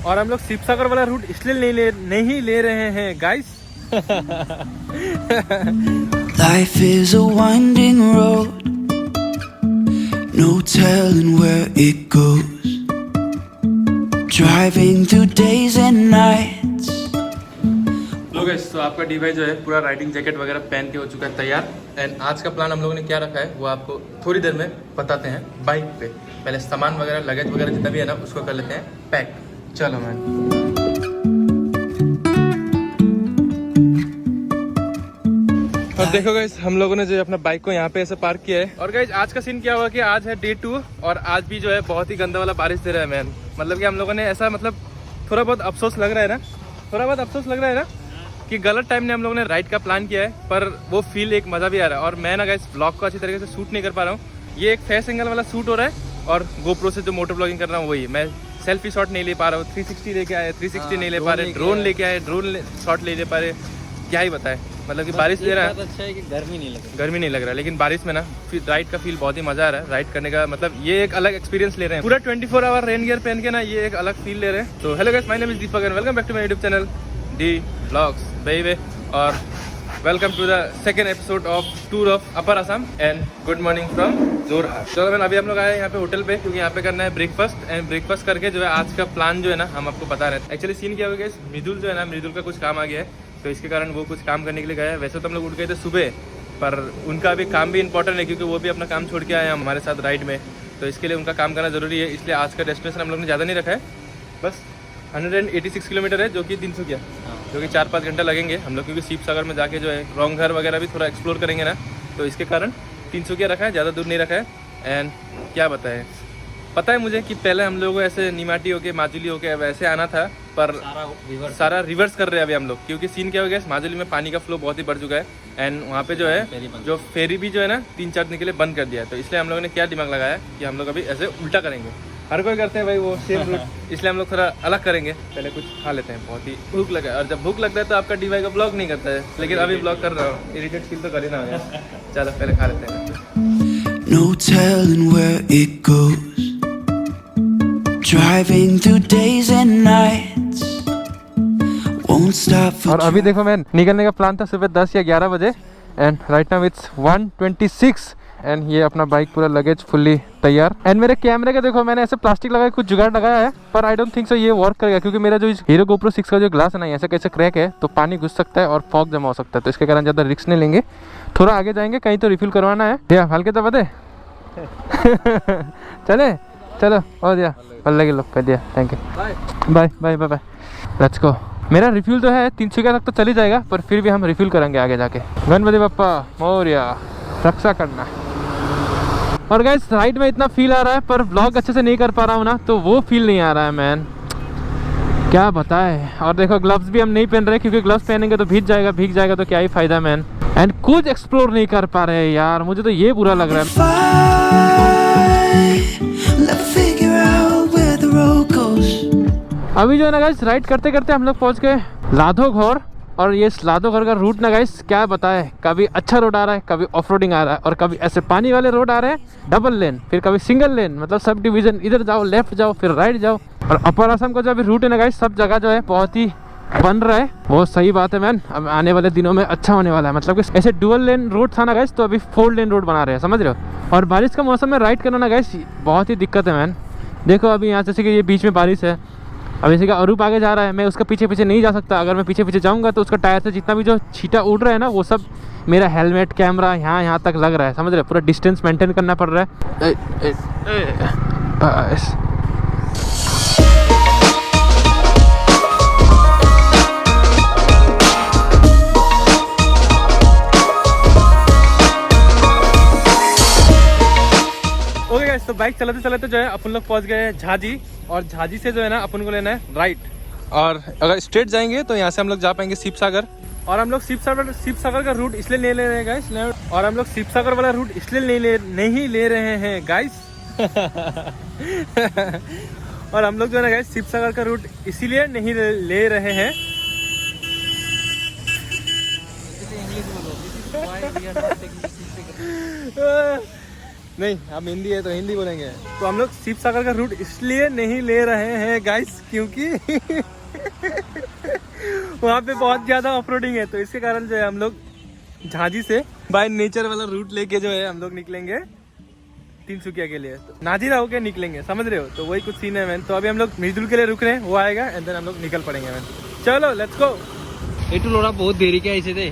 और हम लोग शिवसागर वाला रूट इसलिए नहीं ले रहे हैं guys. Life is a winding road, no telling where it goes, driving through days and nights। Low guys, तो आपका डीवाई जो है पूरा राइडिंग जैकेट वगैरह पहन के हो चुका है तैयार। एंड आज का प्लान हम लोगों ने क्या रखा है वो आपको थोड़ी देर में बताते हैं बाइक पे। पहले सामान वगैरह लगेज वगैरह जितना भी है ना उसको कर लेते हैं पैक। चलो मैन। अब देखो गाइस, हम लोगों ने जो अपना बाइक को यहाँ पे ऐसे पार्क किया है। और गाइस आज का सीन क्या हुआ कि आज है डे 2 और आज भी जो है बहुत ही गंदा वाला बारिश दे रहा है मैन। मतलब कि हम लोगों ने ऐसा थोड़ा बहुत अफसोस लग रहा है ना, कि गलत टाइम ने हम लोगों ने राइड का प्लान किया है, पर वो फील एक मज़ा भी आ रहा है। और मैं ना गाइस ब्लॉग को अच्छी तरीके से शूट नहीं कर पा रहा हूँ। ये एक फेस एंगल वाला शूट हो रहा है और गोप्रो से जो मोटर ब्लॉगिंग कर रहा हूँ वही। मैं सेल्फी शॉट नहीं ले पा रहा हूँ। 360 लेके आए, 360 नहीं ले पा रहे, ड्रोन लेके आए, ड्रोन शॉट ले पा रहे। क्या ही बताए, मतलब कि बारिश दे रहा है। अच्छा है कि गर्मी नहीं लग रहा है, लेकिन बारिश में ना फिर राइड का फील बहुत ही मजा आ रहा है। राइड करने का मतलब ये एक अलग एक्सपीरियंस ले रहे हैं। पूरा 24 आवर रेन गियर पहन के ना ये एक अलग फील ले रहे हैं। तो hello guys, my name is Deepak and welcome back to my YouTube channel D vlogs baby. और welcome to the second episode of tour of upper Assam and good morning from Jorhat. चलो मैंने अभी हम लोग आए यहाँ पे होटल पे, क्योंकि यहाँ पे करना है ब्रेकफास्ट। एंड ब्रेकफास्ट करके जो है आज का प्लान जो है ना हम आपको बता रहे हैं। एक्चुअली सीन क्या हो गया, मृदुल जो है ना, मृदुल का कुछ काम आ गया है, तो इसके कारण वो कुछ काम करने के लिए गए हैं। वैसे तो हम लोग उठ गए थे सुबह, पर उनका भी काम भी इंपॉर्टेंट है, क्योंकि वो भी अपना काम छोड़ के आए हैं हमारे साथ राइड में। तो इसके लिए उनका काम करना ज़रूरी है। इसलिए आज का डेस्टिनेशन हम लोग ने ज़्यादा नहीं रखा है, बस 186 किलोमीटर है, जो कि 300 किया, जो कि 4-5 घंटा लगेंगे हम लोग, क्योंकि शिवसागर में जाके जो है रॉन्घर वगैरह भी थोड़ा एक्सप्लोर करेंगे ना, तो इसके कारण 300 किया रखा है, ज़्यादा दूर नहीं रखा है। एंड क्या बताएं, पता है मुझे कि पहले हम लोगों को ऐसे निमाटी होके माजुली होके वैसे आना था, पर सारा रिवर्स कर रहे हैं अभी हम लोग। क्योंकि सीन क्या हो गया, माजुली में पानी का फ्लो बहुत ही बढ़ चुका है। एंड वहाँ पे जो है जो फेरी भी जो है ना 3-4 दिन के लिए बंद कर दिया है। तो इसलिए हम लोगों ने क्या दिमाग लगाया कि हम लोग अभी ऐसे उल्टा करेंगे। हर कोई करते हैं भाई वो सेम रूट, इसलिए हम लोग थोड़ा अलग करेंगे। पहले कुछ खा लेते हैं, बहुत ही भूख लगा है। और जब भूख लगता है तो आपका डीवाई का ब्लॉग नहीं करता है, लेकिन अभी ब्लॉग कर रहा हूँ। इरिटेट फील तो कर ही ना हो। चलो पहले खा लेते हैं। No telling where it goes, driving through days and nights, won't stop for। और अभी देखो मैं निकलने का प्लान था सुबह 10 या 11 बजे। And right now it's 1:26 and ये अपना बाइक पूरा लगेज फुल्ली तैयार। एंड मेरे कैमरे का देखो, मैंने ऐसे प्लास्टिक लगाया, कुछ जुगाड़ लगाया है, पर आई डोंट थिंक सो ये वर्क करेगा, क्योंकि मेरा जो हीरो गोप्रो 6 का जो ग्लास है ना, ऐसे कैसे क्रैक है, तो पानी घुस सकता है और फॉग जमा हो सकता है। तो इसके कारण ज़्यादा रिस्क नहीं लेंगे, थोड़ा आगे जाएंगे, कहीं तो रिफिल करवाना है। या हल्के दबा दे। चलो और दिया पल्ले के लोग कर दिया। Thank you, bye bye bye bye, let's go. मेरा रिफ्यूल तो है 300 तक तो चली जाएगा, पर फिर भी हम रिफ्यूल करेंगे आगे जाके। गणपति बप्पा मोरया, रक्षा करना। और गाइस राइड में इतना फील आ रहा है, पर ब्लॉग अच्छे से नहीं कर पा रहा हूँ ना, तो वो फील नहीं आ रहा है मैन, क्या बताए। और देखो ग्लव्स भी हम नहीं पहन रहे, क्योंकि ग्लव्स पहनेंगे तो भीग जाएगा तो क्या ही फायदा मैन। एंड कुछ एक्सप्लोर नहीं कर पा रहे यार, मुझे तो ये बुरा लग रहा है। अभी जो है ना गाइस राइड करते करते हम लोग पहुंच गए लाधोघर। और ये लाधोघर का रूट ना गाइस क्या बताए, कभी अच्छा रोड आ रहा है, कभी ऑफ रोडिंग आ रहा है, और कभी ऐसे पानी वाले रोड आ रहे हैं डबल लेन, फिर कभी सिंगल लेन, मतलब सब डिवीजन, इधर जाओ लेफ्ट जाओ फिर राइट जाओ। और अपर असम का जो अभी रूट है ना गाइस, सब जगह जो है बहुत ही बन रहा है। बहुत सही बात है मैन, अब आने वाले दिनों में अच्छा होने वाला है। मतलब कि ऐसे डुअल लेन रोड था ना गाइस, तो अभी 4 लेन रोड बना रहे हैं, समझ रहे हो। और बारिश का मौसम में राइड करना ना गाइस बहुत ही दिक्कत है मैन। देखो अभी यहाँ जैसे कि ये बीच में बारिश है, अब जैसे कि अरूप आगे जा रहा है, मैं उसका पीछे पीछे नहीं जा सकता। अगर मैं पीछे पीछे जाऊँगा तो उसका टायर से जितना भी जो छींटा उड़ रहा है ना, वो सब मेरा हेलमेट कैमरा यहाँ तक लग रहा है, समझ रहे। पूरा डिस्टेंस मेंटेन करना पड़ रहा है बस। ओके गाइस, तो बाइक चलाते चलाते जो है अपन लोग पहुंच गए झाजी। और झाजी से जो है ना अपन को लेना है राइट, और अगर स्ट्रेट जाएंगे तो यहाँ से हम लोग जा पाएंगे शिवसागर। और हम लोग शिवसागर का रूट इसलिए नहीं ले रहे हैं गाइस, और हम लोग शिवसागर वाला रूट इसलिए नहीं ले रहे हैं गाइस। और हम लोग जो है ना गाइस शिवसागर का रूट इसीलिए नहीं ले रहे हैं। नहीं, हम हिंदी है तो हिंदी बोलेंगे। तो हम लोग शिव सागर का रूट इसलिए नहीं ले रहे हैं गाइस क्योंकि वहाँ पे बहुत ज्यादा ऑफ रोडिंग है, तो इसके कारण जो है हम लोग झांझी से बाय नेचर वाला रूट लेके जो है हम लोग निकलेंगे तिनसुकिया के लिए। तो नाजीरा होके निकलेंगे, समझ रहे हो? तो वही कुछ सीन है मैन। तो अभी हम लोग मृदुल के लिए रुक रहे हैं, वो आएगा एंड देन हम लोग निकल पड़ेंगे मैन। चलो लेट्स गो। एटू लोड़ा बहुत देरी के ऐसे थे।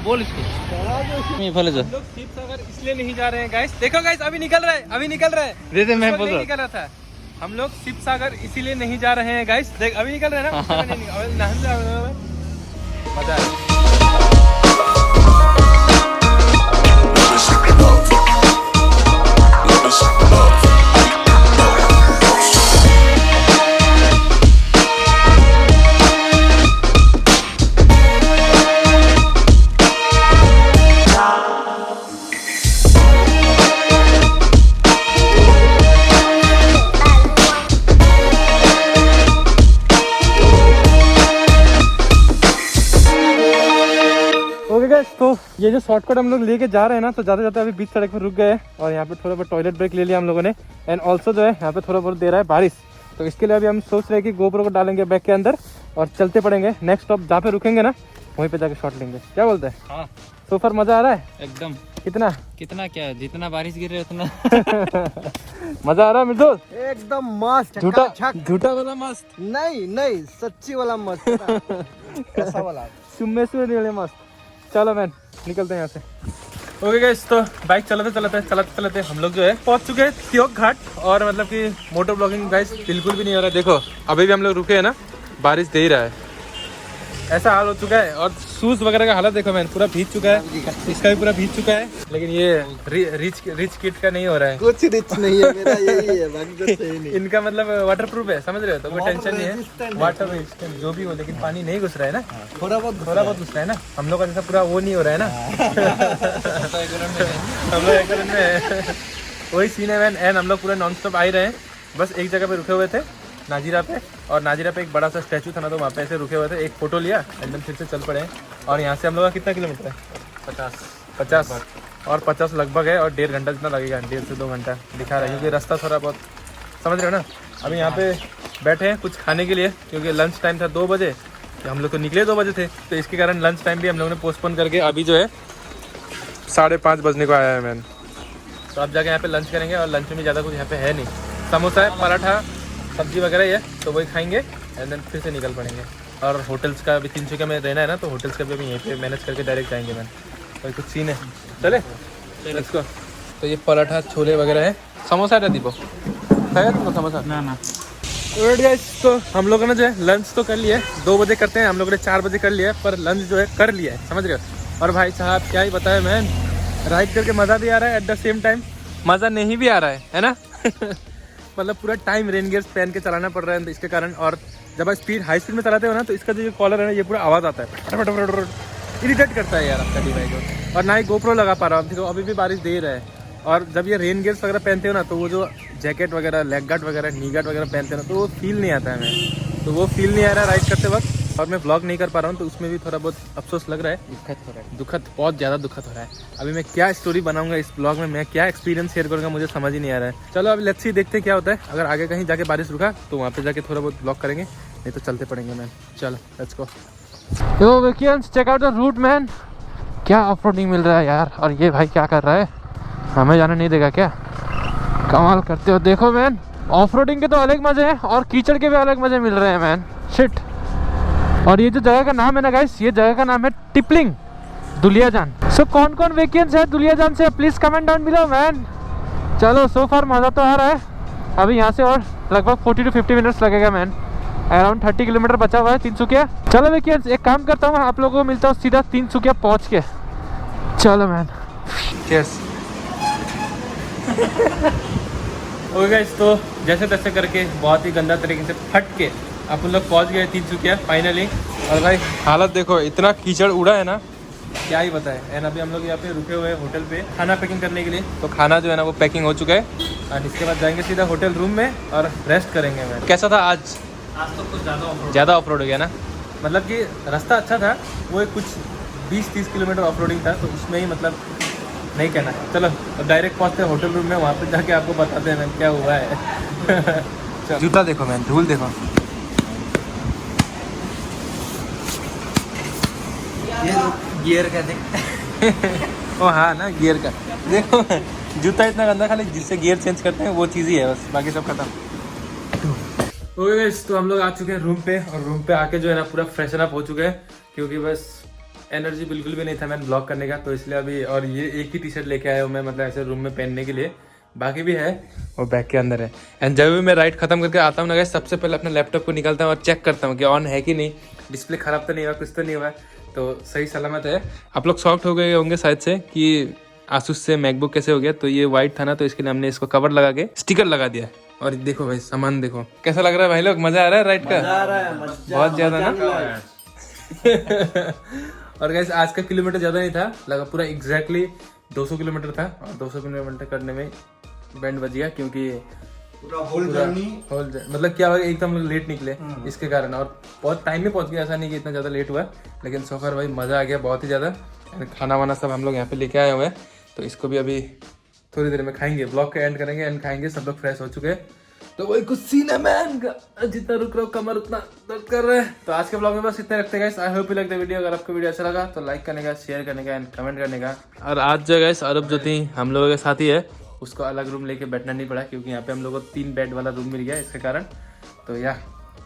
बोल इसको। मैं फले जा। हम लोग शिव सागर इसलिए नहीं जा रहे हैं गाइस। देखो गाइस अभी निकल रहा है, अभी निकल रहा है। दे मैं बोल नहीं निकल रहा था। हम लोग शिव सागर इसीलिए नहीं जा रहे हैं गाइस। देख अभी निकल रहे हैं ना। मजा है। तो ये जो शॉर्टकट हम लोग लेके जा रहे हैं ना, तो जाते जाते अभी बीच सड़क पर रुक गए और यहाँ पे थोड़ा बहुत टॉयलेट ब्रेक ले लिया हम लोगों ने। एंड ऑल्सो जो है यहाँ पे थोड़ा बहुत दे रहा है बारिश, तो इसके लिए अभी हम सोच रहे हैं कि गोप्रो को डालेंगे बैग के अंदर और चलते पड़ेंगे। नेक्स्ट स्टॉप जहाँ पे रुकेंगे ना वहीं पे जाके शॉट लेंगे। क्या बोलते हैं? हाँ तो फिर मजा आ रहा है एकदम। कितना क्या जितना बारिश गिर रहा है उतना मजा आ रहा है मृदुल? एकदम मस्त। झूठा वाला मस्त नहीं सच्ची वाला मस्त। कैसा वाला? सुम्मे मस्त। चलो मैन निकलते हैं यहाँ से। ओके गाइस, तो बाइक चलाते हम लोग जो है पहुंच चुके हैं त्योक घाट। और मतलब कि मोटर ब्लॉगिंग गाइस बिल्कुल भी नहीं हो रहा है। देखो अभी भी हम लोग रुके हैं ना, बारिश दे ही रहा है, ऐसा हाल हो चुका है। और शूज वगैरह का हालत देखो मैन, पूरा भीग चुका है, इसका भी पूरा भीग चुका है। लेकिन ये रिच किट का नहीं हो रहा है। कुछ रिच नहीं है, मेरा यही है, बाकी तो सही नहीं। इनका मतलब वाटर प्रूफ है, समझ रहे हो? तो कोई टेंशन नहीं है, वाटर रेजिस्टेंट जो भी हो, लेकिन पानी नहीं घुस रहा है ना, थोड़ा बहुत घुस रहा है ना। हम लोग का जैसा पूरा वो नहीं हो रहा है ना। हम लोग एक में वही सीन है मैन। एंड हम लोग पूरा नॉन स्टॉप आ ही रहे हैं, बस एक जगह पे रुके हुए थे नाजीरा पे। और नाजीरा पे एक बड़ा सा स्टैचू था ना, तो वहाँ पे ऐसे रुके हुए थे, एक फोटो लिया एंड देन फिर से चल पड़े। और यहाँ से हम लोग का कितना किलोमीटर है? 50 और 50 लगभग है। और 1.5 घंटा जितना लगेगा, 1.5 से 2 घंटा दिखा रहा है, क्योंकि रास्ता थोड़ा बहुत समझ रहे हो ना। अभी यहाँ पे बैठे हैं कुछ खाने के लिए, क्योंकि लंच टाइम था 2 बजे, तो हम लोग तो निकले 2 बजे थे, तो इसके कारण लंच टाइम भी हम लोगों ने पोस्टपोन करके अभी जो है 5:30 बजने को आया है मैन। तो अब जाके यहाँ पे लंच करेंगे। और लंच में ज़्यादा कुछ यहाँ पे है नहीं, समोसा है, पराठा, सब्जी वगैरह ही है, तो वही खाएंगे एंड देन फिर से निकल पड़ेंगे। और होटल्स का अभी 300 में रहना है ना, तो होटल्स का भी अभी यहीं पे मैनेज करके डायरेक्ट जाएंगे मैन। और कुछ सीन है, चले लेट्स गो। तो ये पराठा छोले वगैरह है, समोसा है दीपो, खाया तुमको समोसा? ना। तो हम लोगों ने जो है लंच तो कर लिया है, 2 बजे करते हैं, हम लोगों ने 4 बजे कर लिया है, पर लंच जो है कर लिया है, समझ रहे हो? और भाई साहब क्या ही बताया मैन, राइड करके मज़ा भी आ रहा है, एट द सेम टाइम मज़ा नहीं भी आ रहा है ना। मतलब पूरा टाइम रेन गियर्स पहन के चलाना पड़ रहा है इसके कारण। और जब आप हाई स्पीड में चलाते हो ना, तो इसका जो कॉलर है ना, ये पूरा आवाज़ आता है, फटाफट इरिटेट करता है यार आपका डिवाइस को। और ना ही गोप्रो लगा पा रहा हूँ, देखो अभी भी बारिश दे रहा है। और जब ये रेन गियर्स वगैरह पहनते हो ना, तो वो जो जैकेट वगैरह, लेग गार्ड वगैरह, नी गार्ड वगैरह पहनते हो ना, तो वो फील नहीं आता है हमें, तो वो फील नहीं आ रहा है राइड करते वक्त। और मैं व्लॉग नहीं कर पा रहा हूँ, तो उसमें भी थोड़ा बहुत अफसोस लग रहा है, दुखद बहुत ज़्यादा दुखद हो रहा है। अभी मैं क्या स्टोरी बनाऊंगा इस ब्लॉग में, मैं क्या एक्सपीरियंस शेयर करूँगा, मुझे समझ ही नहीं आ रहा है। चलो अब लेट्स सी, देखते क्या होता है। अगर आगे कहीं जाके बारिश रुका तो वहाँ पे जाके थोड़ा बहुत ब्लॉग करेंगे, नहीं तो चलते पड़ेंगे मैन। चलो लेट्स गो। यो वेकियंस, check out the route man, क्या ऑफ रोडिंग मिल रहा है यार। और ये भाई क्या कर रहा है, हमें जाने नहीं देगा क्या? कमाल करते हो। देखो मैन, ऑफ रोडिंग के तो अलग मजे हैं और कीचड़ के भी अलग मजे मिल रहे हैं मैन, शिट। और ये जो जगह का नाम है ना गाइस, ये जगह का नाम है टिपलिंग दुलियाजान। सो कौन कौन वेकेंस है दुलियाजान से, please comment down below man. चलो सो फार मज़ा तो आ रहा है। अभी यहाँ से और लगभग 40 to 50 मिनट्स लगेगा मैन, अराउंड 30 किलोमीटर बचा हुआ है तिनसुकिया। चलो वेकेंस, एक काम करता हूँ, आप लोगों को मिलता हूँ सीधा तिनसुकिया पहुँच के। चलो मैन, चीयर्स। ओके गाइस, तो जैसे तैसे करके बहुत ही गंदा तरीके से फट के अपन लोग पहुंच गए तिनसुकिया फाइनली। और भाई हालत देखो, इतना कीचड़ उड़ा है ना, क्या ही बताए। एंड अभी हम लोग यहाँ पे रुके हुए हैं होटल पे खाना पैकिंग करने के लिए। तो खाना जो है ना वो पैकिंग हो चुका है, और इसके बाद जाएंगे सीधा होटल रूम में और रेस्ट करेंगे। मैं कैसा था आज तो कुछ ज़्यादा ऑफ रोड हो गया ना, मतलब कि रास्ता अच्छा था, वो कुछ 20-30 किलोमीटर ऑफ रोडिंग था, तो उसमें ही मतलब नहीं कहना। चलो अब डायरेक्ट पहुँचते हैं होटल रूम में, वहाँ पे जाके आपको बताते हैं मैम क्या हुआ है। चलो। जूता देखो मैम, धूल देखो। ये गियर का देख। ओ हाँ ना, गियर का देखो। जूता इतना गंदा, खाली जिससे गियर चेंज करते हैं वो चीज़ ही है बस, बाकी सब खत्म। ओके गाइस, तो हम लोग आ चुके हैं रूम पे, और रूम पे आके जो है ना पूरा फ्रेशन अप हो चुके हैं, क्योंकि बस एनर्जी बिल्कुल भी नहीं था मैंने ब्लॉग करने का, तो इसलिए अभी, और ये एक ही टी शर्ट लेके आया हूँ मैं, मतलब ऐसे रूम में पहनने के लिए, बाकी भी है और बैग के अंदर है। एंड जब भी मैं राइड खत्म करके आता हूँ ना गाइस, सबसे पहले अपने लैपटॉप को निकालता हूँ और चेक करता हूँ कि ऑन है कि नहीं, डिस्प्ले खराब तो नहीं हुआ, कुछ तो नहीं हुआ, तो सही सलामत है। आप लोग शॉक्ड हो गए होंगे शायद से कि आसूस से मैकबुक कैसे हो गया, तो ये वाइट था ना, तो इसके लिए हमने इसको कवर लगा के स्टिकर लगा दिया। और देखो भाई सामान देखो कैसा लग रहा है भाई लोग, मजा आ रहा है राइड का? बहुत ज्यादा ना। और गाइस आज का किलोमीटर ज्यादा नहीं था, लगा पूरा एग्जैक्टली 200 किलोमीटर था, और 200 किलोमीटर करने में बैंड बज गया, क्योंकि मतलब क्या हुआ, एकदम लेट निकले इसके कारण, और बहुत टाइम में पहुंच गया, ऐसा नहीं कि इतना ज्यादा लेट हुआ, लेकिन सोफर भाई मजा आ गया बहुत ही ज्यादा। खाना वाना सब हम लोग यहाँ पे लेके आए हुए हैं, तो इसको भी अभी थोड़ी देर में खाएंगे, ब्लॉग का एंड करेंगे एंड खाएंगे। सब लोग फ्रेश हो चुके हैं, तो वही कुछ सीन है मैन का, जितना रुक रहा हूँ कमर उतना दर्द कर रहे हैं। तो आज के ब्लॉग में बस इतने रखते हैं guys. I hope you like the video. अगर आपको वीडियो अच्छा लगा तो लाइक करने का, शेयर करने का एंड कमेंट करने का। और आज जो गाइस अरब जो थी हम लोगों के साथ ही है, उसको अलग रूम लेके बैठना नहीं पड़ा, क्योंकि यहाँ पे हम लोग को 3 बेड वाला रूम मिल गया इसके कारण। तो या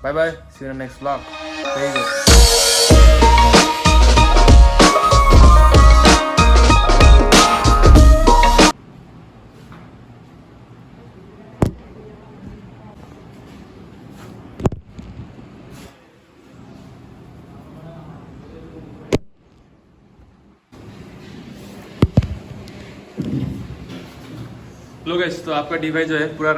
bye bye, see you in next blog. लो गाइस, तो आपका डिवाइस जो है पूरा